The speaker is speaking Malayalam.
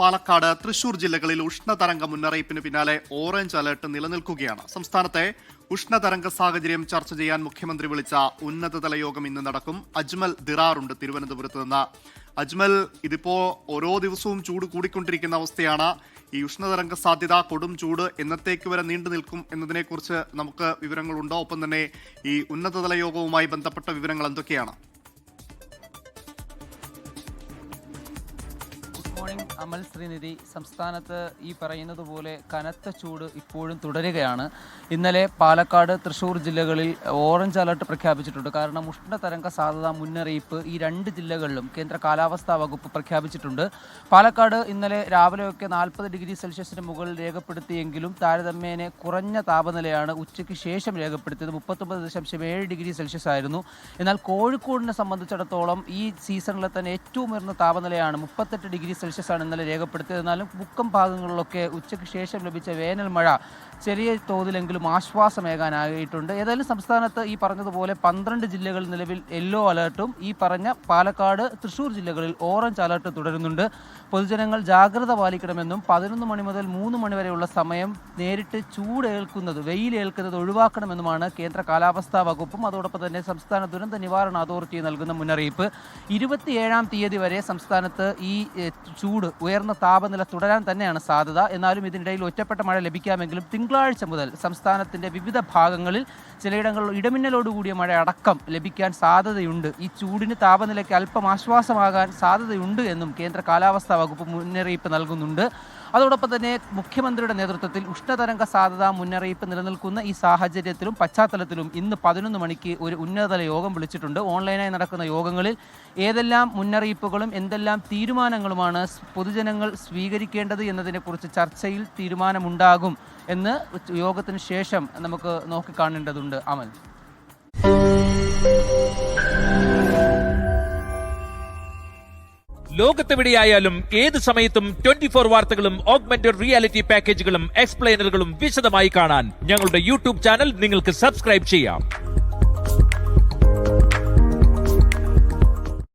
പാലക്കാട്, തൃശൂർ ജില്ലകളിൽ ഉഷ്ണതരംഗ മുന്നറിയിപ്പിന് പിന്നാലെ ഓറഞ്ച് അലർട്ട് നിലനിൽക്കുകയാണ്. സംസ്ഥാനത്തെ ഉഷ്ണതരംഗ സാഹചര്യം ചർച്ച ചെയ്യാൻ മുഖ്യമന്ത്രി വിളിച്ച ഉന്നതതല യോഗം ഇന്ന് നടക്കും. അജ്മൽ ദിറാറുണ്ട് തിരുവനന്തപുരത്ത് നിന്ന്. അജ്മൽ, ഇതിപ്പോ ഓരോ ദിവസവും ചൂട് കൂടിക്കൊണ്ടിരിക്കുന്ന അവസ്ഥയാണ്. ഈ ഉഷ്ണതരംഗ സാധ്യത, കൊടും ചൂട് എന്നത്തേക്ക് വരെ നീണ്ടു നിൽക്കും എന്നതിനെക്കുറിച്ച് നമുക്ക് വിവരങ്ങളുണ്ടോ? ഒപ്പം തന്നെ ഈ ഉന്നതതല യോഗവുമായി ബന്ധപ്പെട്ട വിവരങ്ങൾ എന്തൊക്കെയാണ്? മോർണിംഗ് അമൽ, ശ്രീനിധി. സംസ്ഥാനത്ത് ഈ പറയുന്നത് പോലെ കനത്ത ചൂട് ഇപ്പോഴും തുടരുകയാണ്. ഇന്നലെ പാലക്കാട്, തൃശൂർ ജില്ലകളിൽ ഓറഞ്ച് അലർട്ട് പ്രഖ്യാപിച്ചിട്ടുണ്ട്. കാരണം ഉഷ്ണതരംഗ സാധ്യതാ മുന്നറിയിപ്പ് ഈ രണ്ട് ജില്ലകളിലും കേന്ദ്ര കാലാവസ്ഥാ വകുപ്പ് പ്രഖ്യാപിച്ചിട്ടുണ്ട്. പാലക്കാട് ഇന്നലെ രാവിലെയൊക്കെ 40 ഡിഗ്രി സെൽഷ്യസിന് മുകളിൽ രേഖപ്പെടുത്തിയെങ്കിലും താരതമ്യേന കുറഞ്ഞ താപനിലയാണ് ഉച്ചയ്ക്ക് ശേഷം രേഖപ്പെടുത്തിയത്. 39.7 ഡിഗ്രി സെൽഷ്യസ് ആയിരുന്നു. എന്നാൽ കോഴിക്കോടിനെ സംബന്ധിച്ചിടത്തോളം ഈ സീസണിലെ തന്നെ ഏറ്റവും ഉയർന്ന താപനിലയാണ് 38 ഡിഗ്രി സെൽഷ്യസ് ആണ് ഇന്നലെ രേഖപ്പെടുത്തിയത്. എന്നാലും മുക്കം ഭാഗങ്ങളിലൊക്കെ ഉച്ചയ്ക്ക് ശേഷം ലഭിച്ച വേനൽ മഴ ചെറിയ തോതിലെങ്കിലും ആശ്വാസമേകാനായിട്ടുണ്ട്. ഏതായാലും സംസ്ഥാനത്ത് ഈ പറഞ്ഞതുപോലെ 12 ജില്ലകളിൽ നിലവിൽ യെല്ലോ അലർട്ടും ഈ പറഞ്ഞ പാലക്കാട്, തൃശൂർ ജില്ലകളിൽ ഓറഞ്ച് അലർട്ട് തുടരുന്നുണ്ട്. പൊതുജനങ്ങൾ ജാഗ്രത പാലിക്കണമെന്നും 11 മണി മുതൽ 3 മണി വരെയുള്ള സമയം നേരിട്ട് വെയിലേൽക്കുന്നത് ഒഴിവാക്കണമെന്നുമാണ് കേന്ദ്ര കാലാവസ്ഥാ വകുപ്പും അതോടൊപ്പം തന്നെ സംസ്ഥാന ദുരന്ത നിവാരണ അതോറിറ്റി നൽകുന്ന മുന്നറിയിപ്പ്. 27-ാം തീയതി വരെ സംസ്ഥാനത്ത് ഈ ചൂട്, ഉയർന്ന താപനില തുടരാൻ തന്നെയാണ് സാധ്യത. എന്നാലും ഇതിനിടയിൽ ഒറ്റപ്പെട്ട മഴ ലഭിക്കാമെങ്കിലും തിങ്കളാഴ്ച മുതൽ സംസ്ഥാനത്തിന്റെ വിവിധ ഭാഗങ്ങളിൽ ചിലയിടങ്ങളിൽ ഇടമിന്നലോടുകൂടിയ മഴ അടക്കം ലഭിക്കാൻ സാധ്യതയുണ്ട്. ഈ ചൂടിന് താപനിലയ്ക്ക് അല്പം ആശ്വാസമാകാൻ സാധ്യതയുണ്ട് എന്നും കേന്ദ്ര കാലാവസ്ഥാ വകുപ്പ് മുന്നറിയിപ്പ് നൽകുന്നുണ്ട്. അതോടൊപ്പം തന്നെ മുഖ്യമന്ത്രിയുടെ നേതൃത്വത്തിൽ ഉഷ്ണതരംഗ സാധ്യതാ മുന്നറിയിപ്പ് നിലനിൽക്കുന്ന ഈ സാഹചര്യത്തിലും പശ്ചാത്തലത്തിലും ഇന്ന് 11 മണിക്ക് ഒരു ഉന്നതതല യോഗം വിളിച്ചിട്ടുണ്ട്. ഓൺലൈനായി നടക്കുന്ന യോഗങ്ങളിൽ ഏതെല്ലാം മുന്നറിയിപ്പുകളും എന്തെല്ലാം തീരുമാനങ്ങളുമാണ് പൊതുജനങ്ങൾ സ്വീകരിക്കേണ്ടത് എന്നതിനെക്കുറിച്ച് ചർച്ചയിൽ തീരുമാനമുണ്ടാകും എന്ന് യോഗത്തിന് ശേഷം നമുക്ക് നോക്കിക്കാണേണ്ടതുണ്ട്. അമൽ, ലോകത്തെവിടെയായാലും ഏത് സമയത്തും 24 വാർത്തകളും ഓഗ്മെന്റഡ് റിയാലിറ്റി പാക്കേജുകളും എക്സ്പ്ലെയിനറുകളും വിശദമായി കാണാൻ ഞങ്ങളുടെ യൂട്യൂബ് ചാനൽ നിങ്ങൾക്ക് സബ്സ്ക്രൈബ് ചെയ്യാം.